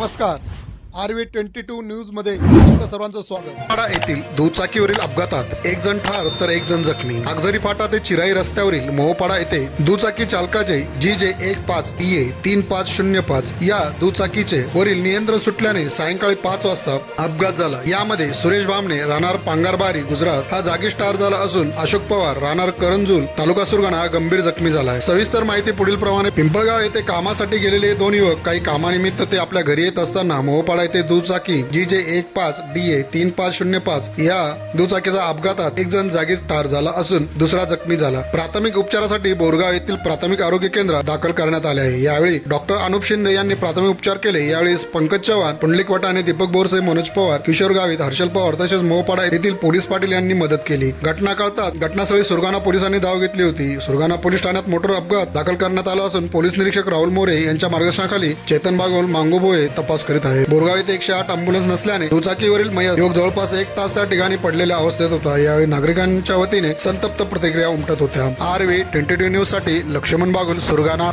नमस्कार. RV22 news मध्ये आपल्या सर्वांचं स्वागत. पाडा येथील दुचाकीवरील अपघातात एक जण ठार तर एक जण जखमी. अगझरी फाटा ते चिराई रस्त्यावरील मोहपाडा येथे दुचाकी चालकाचे GJ15EA 3505 या दुचाकीचे वरील नियंत्रण सुटल्याने सायंकाळी 5 वाजता अपघात झाला. यामध्ये सुरेश भामणे राहणार पांगारबारी गुजरात हा जागीच ठार झाला असून अशोक पवार राहणार करंजूल तालुका सुरगाणा हा गंभीर जखमी झाला आहे. सविस्तर माहिती पुढील प्रमाणे. पिंपळगाव येथे कामासाठी गेलेले दोन युवक काही कामानिमित्त ते आपल्या घरी येत असताना मोहपाडा येथे दुचाकी GJ15DA 3505 या दुचाकीच्या अपघातात एक जण जागीच ठार झाला असून दुसरा जखमी झाला. प्राथमिक उपचारासाठी बोरगाव येथील प्राथमिक आरोग्य केंद्रात दाखल करण्यात आले आहे. यावेळी डॉक्टर अनुप शिंदे यांनी प्राथमिक उपचार केले. यावेळी पंकज चव्हाण, पुंडलिक वटाणे, दीपक बोरसे, मनोज पवार, किशोर गावित, हर्षल पवार तसेच मोहपाडा येथील पोलीस पाटील यांनी मदत केली. घटना कळताच घटनास्थळी सुरगाणा पोलिसांनी धाव घेतली होती. सुरगाणा पोलीस ठाण्यात मोटर अपघात दाखल करण्यात आला असून पोलीस निरीक्षक राहुल मोरे यांच्या मार्गदर्शनाखाली चेतन बागोल मांगोबोळे तपास करीत आहे. बोरगाव येथे 108 अँब्युलन्स नसल्याने दुचाकीवरील मयत युवक जवळपास 1 तास त्या ठिकाणी पडलेल्या अवस्थेत होता. यावेळी नागरिकांच्या वतीने संतप्त प्रतिक्रिया उमटत होत्या. RV22 न्यूज साठी लक्ष्मण बागुल, सुरगाणा.